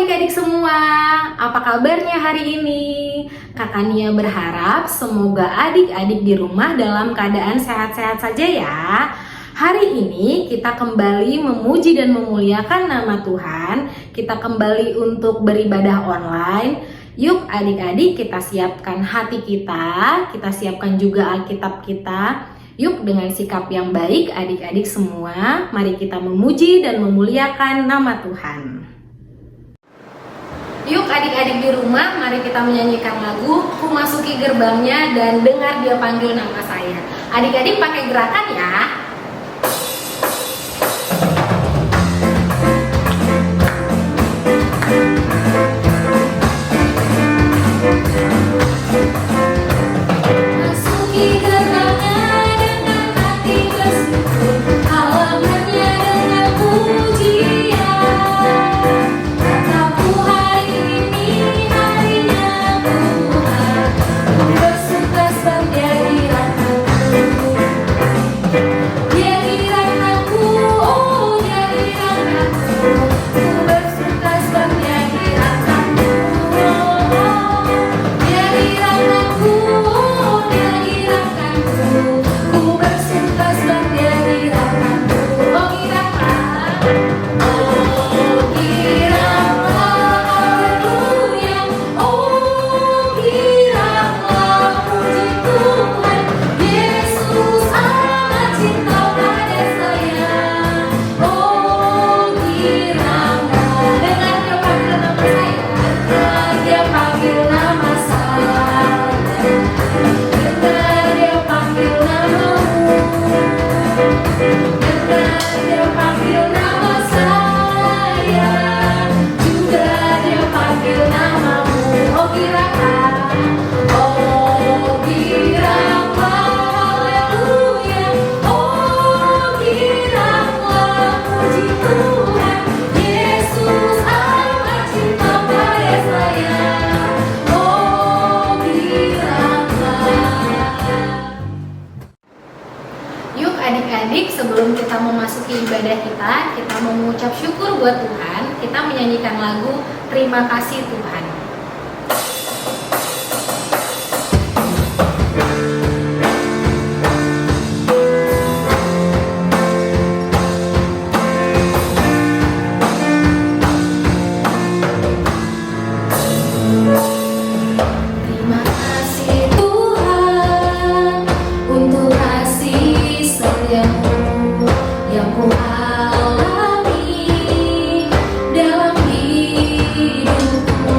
adik-adik semua, apa kabarnya hari ini? Kakak Nia berharap semoga adik-adik di rumah dalam keadaan sehat-sehat saja ya. Hari ini kita kembali memuji dan memuliakan nama Tuhan. Kita kembali untuk beribadah online. Yuk adik-adik, kita siapkan hati kita siapkan juga Alkitab kita. Yuk dengan sikap yang baik adik-adik semua, mari kita memuji dan memuliakan nama Tuhan. Yuk adik-adik di rumah, mari kita menyanyikan lagu Ku Masuki Gerbangnya dan Dengar Dia Panggil Nama Saya. Adik-adik pakai gerakan ya. Adik-adik, sebelum kita memasuki ibadah kita mau mengucap syukur buat Tuhan. Kita menyanyikan lagu Terima Kasih Tuhan. Dalam hidupku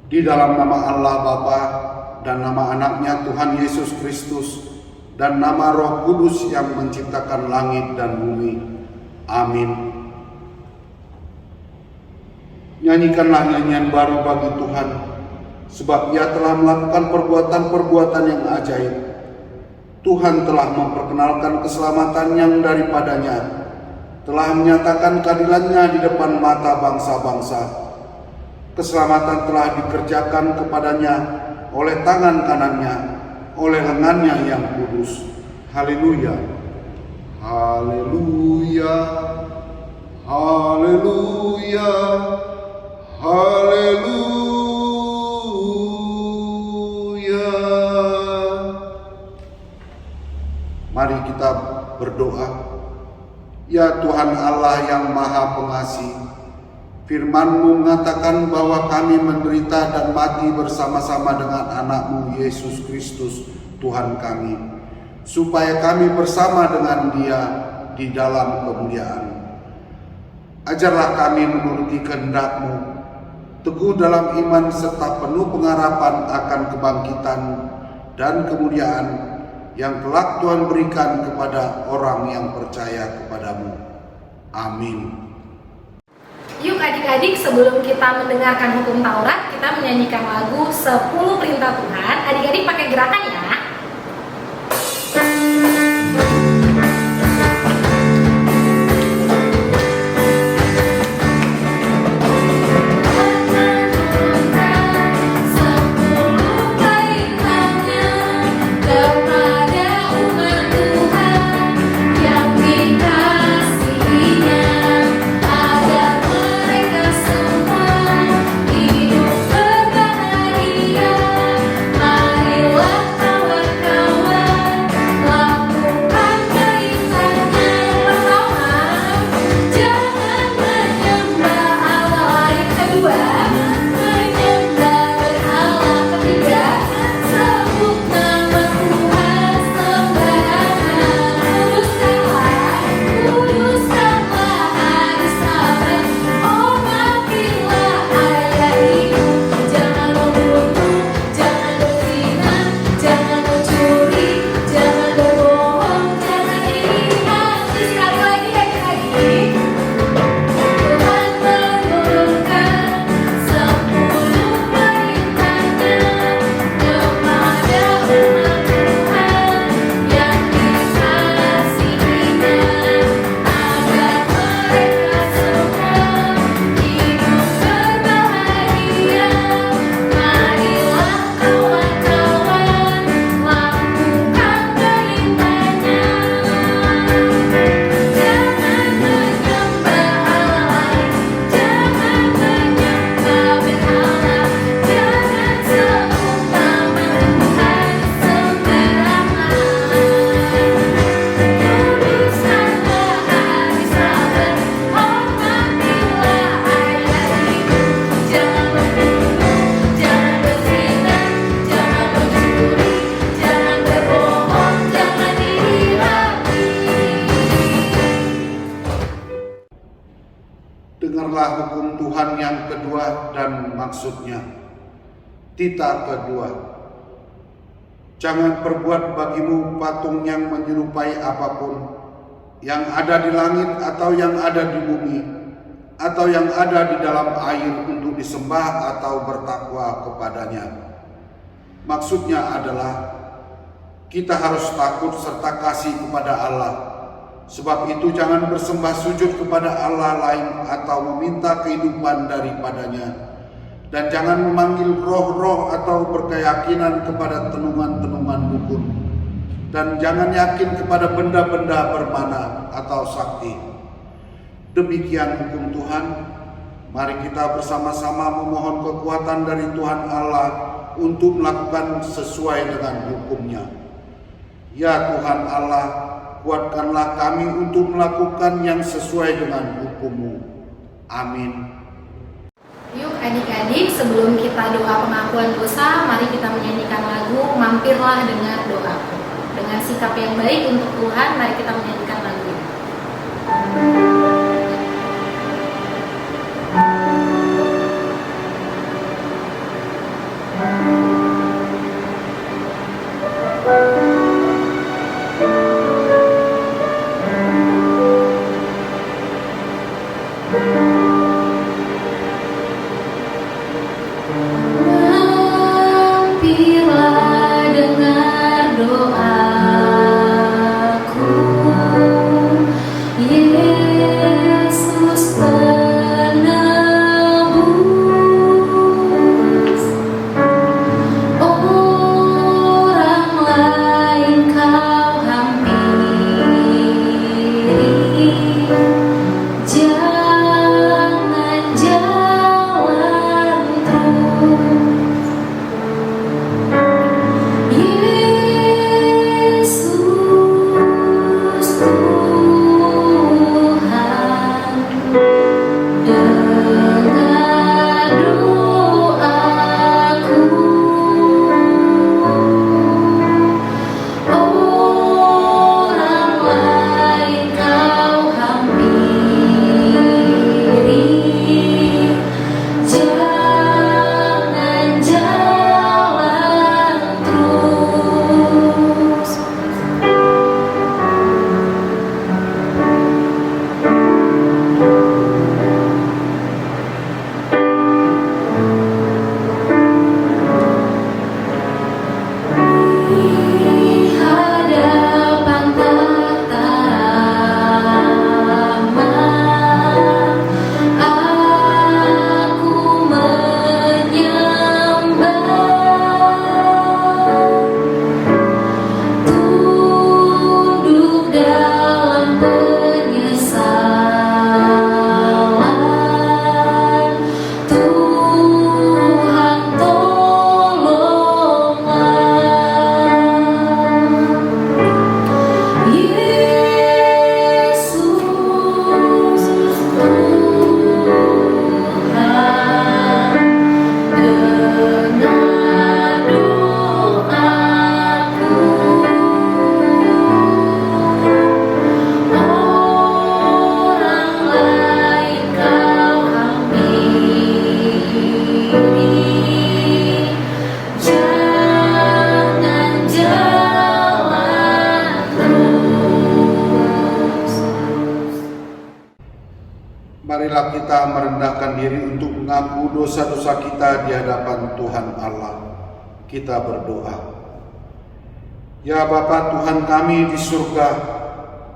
Di dalam nama Allah Bapa dan nama anaknya Tuhan Yesus Kristus dan nama Roh Kudus yang menciptakan langit dan bumi. Amin. Nyanyikanlah nyanyian baru bagi Tuhan, sebab Ia telah melakukan perbuatan-perbuatan yang ajaib. Tuhan telah memperkenalkan keselamatan yang daripadanya, telah menyatakan keadilannya di depan mata bangsa-bangsa. Keselamatan telah dikerjakan kepadanya oleh tangan kanannya, oleh lengannya yang kudus. Haleluya, haleluya, haleluya, haleluya. Mari kita berdoa. Ya Tuhan Allah yang Maha Pengasih, Firman-Mu mengatakan bahwa kami menderita dan mati bersama-sama dengan anak-Mu Yesus Kristus Tuhan kami, supaya kami bersama dengan Dia di dalam kemuliaan. Ajarlah kami menuruti kehendak-Mu, teguh dalam iman serta penuh pengharapan akan kebangkitan dan kemuliaan yang kelak Tuhan berikan kepada orang yang percaya kepadamu. Amin. Yuk adik-adik, sebelum kita mendengarkan hukum Taurat, kita menyanyikan lagu 10 Perintah Tuhan. Adik-adik pakai gerakan ya. Dengarlah hukum Tuhan yang kedua dan maksudnya. Tita kedua. Jangan perbuat bagimu patung yang menyerupai apapun, yang ada di langit atau yang ada di bumi, atau yang ada di dalam air untuk disembah atau bertakwa kepadanya. Maksudnya adalah kita harus takut serta kasih kepada Allah. Sebab itu jangan bersembah sujud kepada Allah lain atau meminta kehidupan daripadanya. Dan jangan memanggil roh-roh atau berkeyakinan kepada tenungan-tenungan dukun. Dan jangan yakin kepada benda-benda bermana atau sakti. Demikian hukum Tuhan. Mari kita bersama-sama memohon kekuatan dari Tuhan Allah untuk melakukan sesuai dengan hukum-Nya. Ya Tuhan Allah, kuatkanlah kami untuk melakukan yang sesuai dengan hukum-Mu. Amin. Yuk adik-adik, sebelum kita doa pengakuan dosa, mari kita menyanyikan lagu Mampirlah Dengar Doaku. Dengan sikap yang baik untuk Tuhan, mari kita menyanyikan lagu ini. marilah kita merendahkan diri untuk mengaku dosa-dosa kita di hadapan Tuhan Allah. Kita berdoa. Ya Bapa Tuhan kami di surga,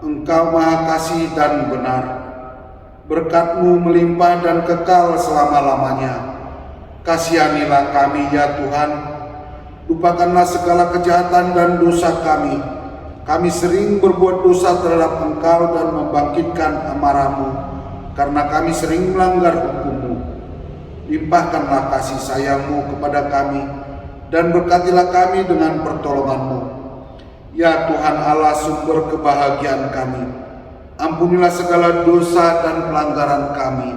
Engkau Maha Kasih dan benar. Berkat-Mu melimpah dan kekal selama-lamanya. Kasihanilah kami ya Tuhan. Lupakanlah segala kejahatan dan dosa kami. Kami sering berbuat dosa terhadap Engkau dan membangkitkan amarah-Mu, karena kami sering melanggar hukum-Mu. Limpahkanlah kasih sayang-Mu kepada kami, dan berkatilah kami dengan pertolongan-Mu. Ya Tuhan Allah, sumber kebahagiaan kami, ampunilah segala dosa dan pelanggaran kami,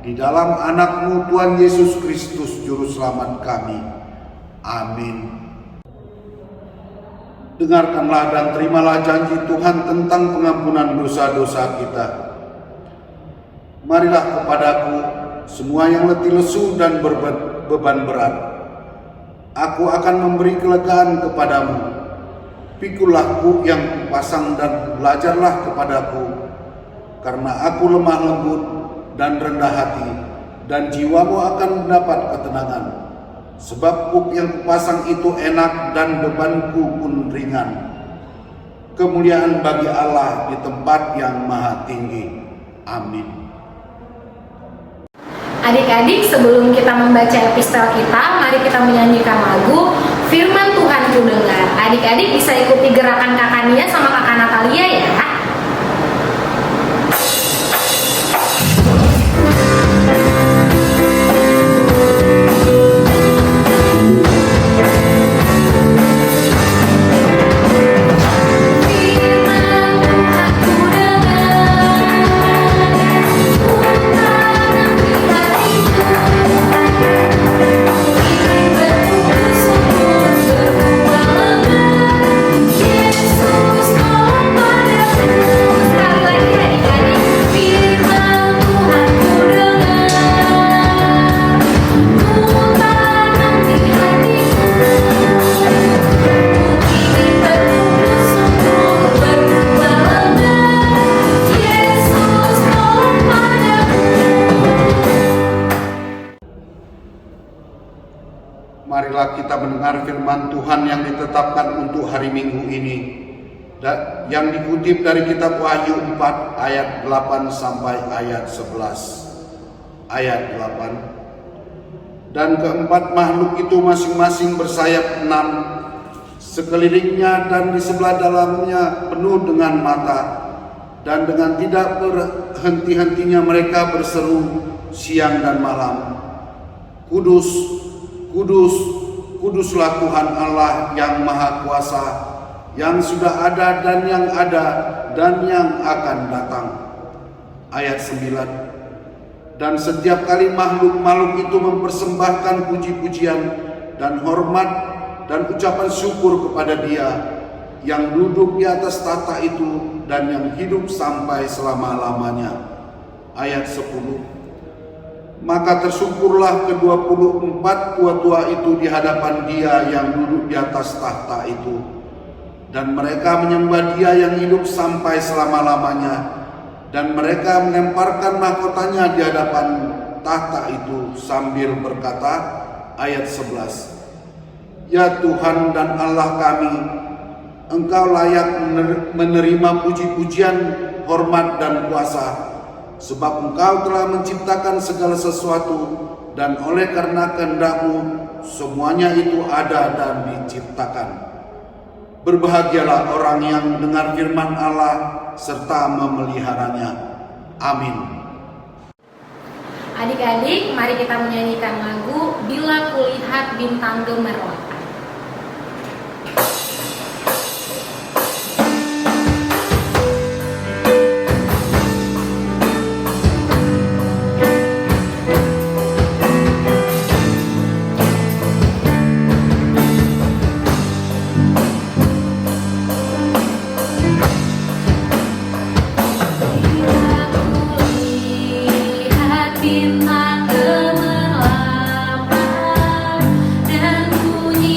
di dalam anak-Mu Tuhan Yesus Kristus Juru Selamat kami. Amin. Dengarkanlah dan terimalah janji Tuhan tentang pengampunan dosa-dosa kita. Marilah kepadaku semua yang letih lesu dan berbeban berat. Aku akan memberi kelegaan kepadamu. Pikulah yang kupasang dan belajarlah kepadaku, karena aku lemah lembut dan rendah hati, dan jiwamu akan mendapat ketenangan. Sebab kuk yang kupasang itu enak dan bebanku pun ringan. Kemuliaan bagi Allah di tempat yang maha tinggi. Amin. Adik-adik, sebelum kita membaca epistel kita, mari kita menyanyikan lagu Firman Tuhan Ku Dengar. Adik-adik bisa ikuti gerakan Kakak Nia sama Kakak Natalia ya. Marilah kita mendengar firman Tuhan yang ditetapkan untuk hari Minggu ini, yang dikutip dari kitab Wahyu 4 ayat 8 sampai ayat 11. Ayat 8. Dan keempat makhluk itu masing-masing bersayap 6, sekelilingnya dan di sebelah dalamnya penuh dengan mata, dan dengan tidak berhenti-hentinya mereka berseru siang dan malam, Kudus, Kudus, kuduslah Tuhan Allah yang Maha Kuasa, yang sudah ada dan yang akan datang. Ayat 9. Dan setiap kali makhluk-makhluk itu mempersembahkan puji-pujian dan hormat dan ucapan syukur kepada Dia yang duduk di atas tahta itu dan yang hidup sampai selama-lamanya. Ayat 10. Maka tersyukurlah ke-24 tua-tua itu di hadapan Dia yang duduk di atas tahta itu, dan mereka menyembah Dia yang hidup sampai selama-lamanya, dan mereka melemparkan mahkotanya di hadapan tahta itu sambil berkata, ayat 11, Ya Tuhan dan Allah kami, Engkau layak menerima puji-pujian, hormat dan kuasa, sebab Engkau telah menciptakan segala sesuatu, dan oleh karena kehendak-Mu semuanya itu ada dan diciptakan. Berbahagialah orang yang mendengar firman Allah serta memeliharanya. Amin. Adik-adik, mari kita menyanyikan lagu Bila Kulihat Bintang Gemerlap. Bintang gemerlap dan bunyi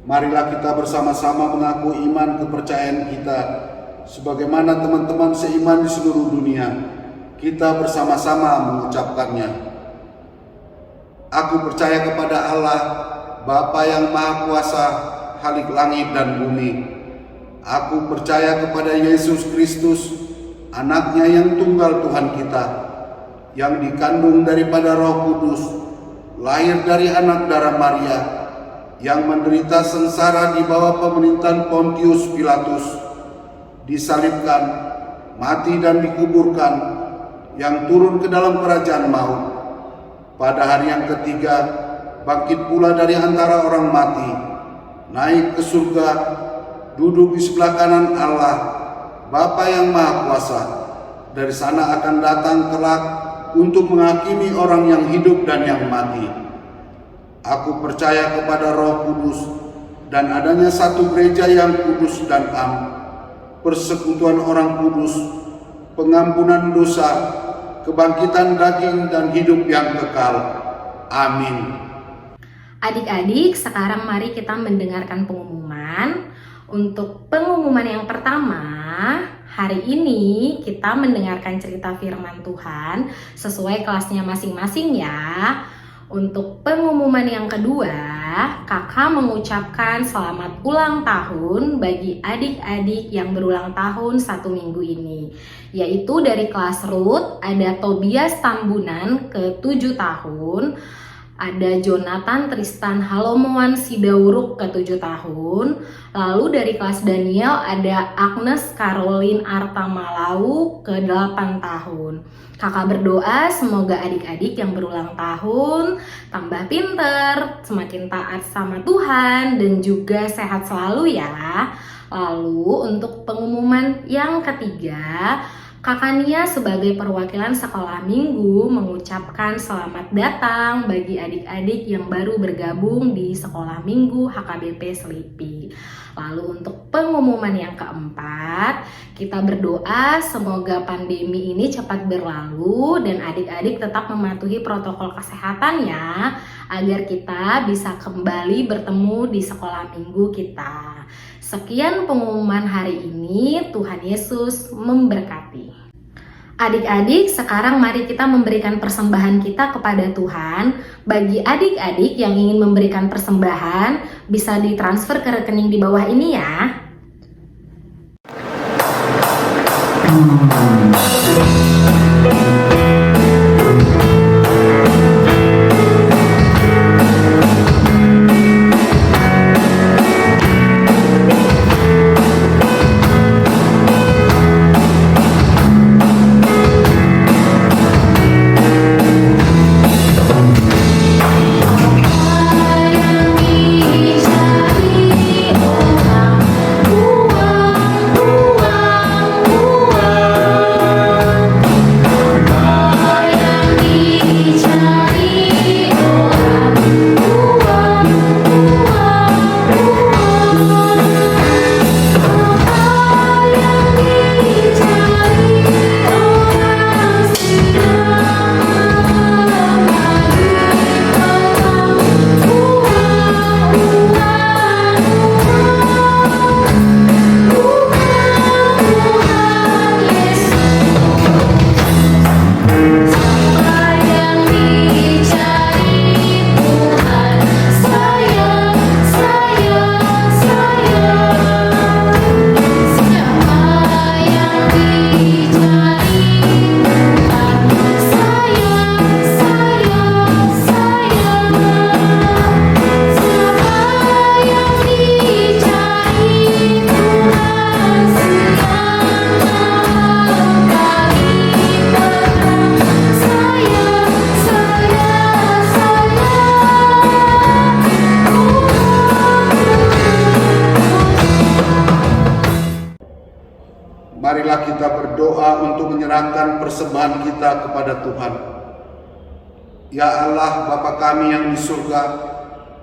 Marilah kita bersama-sama mengaku iman kepercayaan kita sebagaimana teman-teman seiman di seluruh dunia. Kita bersama-sama mengucapkannya. Aku percaya kepada Allah, Bapa yang Maha Kuasa, Khalik langit dan bumi. Aku percaya kepada Yesus Kristus, Anaknya yang tunggal Tuhan kita, yang dikandung daripada Roh Kudus, lahir dari anak darah Maria, yang menderita sengsara di bawah pemerintahan Pontius Pilatus, disalibkan, mati dan dikuburkan, yang turun ke dalam kerajaan maut. Pada hari yang ketiga, bangkit pula dari antara orang mati, naik ke surga, duduk di sebelah kanan Allah, Bapa yang Maha Kuasa. Dari sana akan datang kelak untuk menghakimi orang yang hidup dan yang mati. Aku percaya kepada Roh Kudus dan adanya satu gereja yang kudus dan am, persekutuan orang kudus, pengampunan dosa, kebangkitan daging dan hidup yang kekal. Amin. Adik-adik, sekarang mari kita mendengarkan pengumuman. Untuk pengumuman yang pertama, hari ini kita mendengarkan cerita firman Tuhan sesuai kelasnya masing-masing ya. Untuk pengumuman yang kedua, kakak mengucapkan selamat ulang tahun bagi adik-adik yang berulang tahun 1 minggu ini. Yaitu dari kelas Ruth, ada Tobias Tambunan ke 7 tahun, ada Jonathan Tristan Halomoan Sidauruk ke 7 tahun. Lalu dari kelas Daniel ada Agnes Caroline Artamalau ke 8 tahun. Kakak berdoa semoga adik-adik yang berulang tahun tambah pinter, semakin taat sama Tuhan, dan juga sehat selalu ya. Lalu untuk pengumuman yang ketiga, Kakak Nia sebagai perwakilan sekolah minggu mengucapkan selamat datang bagi adik-adik yang baru bergabung di sekolah minggu HKBP Selipi. Lalu untuk pengumuman yang keempat, kita berdoa semoga pandemi ini cepat berlalu dan adik-adik tetap mematuhi protokol kesehatan ya, agar kita bisa kembali bertemu di sekolah minggu kita. Sekian pengumuman hari ini, Tuhan Yesus memberkati. Adik-adik, sekarang mari kita memberikan persembahan kita kepada Tuhan. Bagi adik-adik yang ingin memberikan persembahan, bisa ditransfer ke rekening di bawah ini ya. Marilah kita berdoa untuk menyerahkan persembahan kita kepada Tuhan. Ya Allah, Bapa kami yang di surga,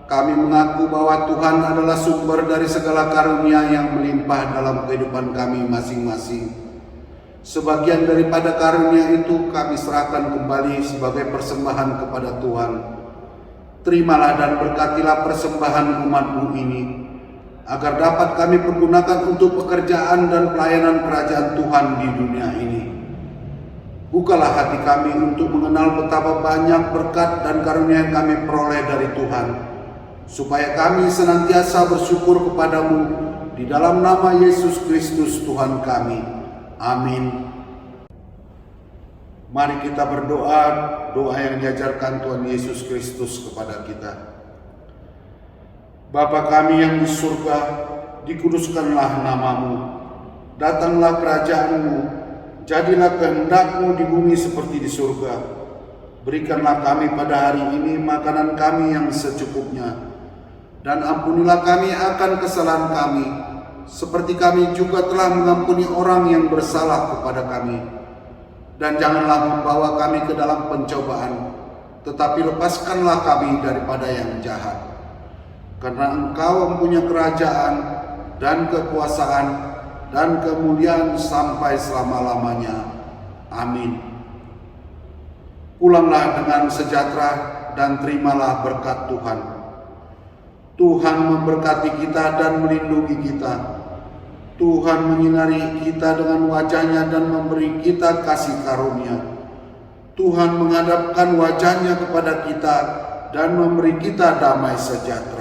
kami mengaku bahwa Tuhan adalah sumber dari segala karunia yang melimpah dalam kehidupan kami masing-masing. Sebagian daripada karunia itu kami serahkan kembali sebagai persembahan kepada Tuhan. Terimalah dan berkatilah persembahan umat-Mu ini, agar dapat kami pergunakan untuk pekerjaan dan pelayanan kerajaan Tuhan di dunia ini. Bukalah hati kami untuk mengenal betapa banyak berkat dan karunia yang kami peroleh dari Tuhan, supaya kami senantiasa bersyukur kepadamu di dalam nama Yesus Kristus Tuhan kami. Amin. Mari kita berdoa, doa yang diajarkan Tuhan Yesus Kristus kepada kita. Bapa kami yang di surga, dikuduskanlah namamu. Datanglah kerajaanmu, jadilah kehendak-Mu di bumi seperti di surga. Berikanlah kami pada hari ini makanan kami yang secukupnya. Dan ampunilah kami akan kesalahan kami, seperti kami juga telah mengampuni orang yang bersalah kepada kami. Dan janganlah membawa kami ke dalam pencobaan, tetapi lepaskanlah kami daripada yang jahat. Karena Engkau mempunyai kerajaan dan kekuasaan dan kemuliaan sampai selama-lamanya. Amin. Pulanglah dengan sejahtera dan terimalah berkat Tuhan. Tuhan memberkati kita dan melindungi kita. Tuhan menyinari kita dengan wajah-Nya dan memberi kita kasih karunia. Tuhan menghadapkan wajah-Nya kepada kita dan memberi kita damai sejahtera.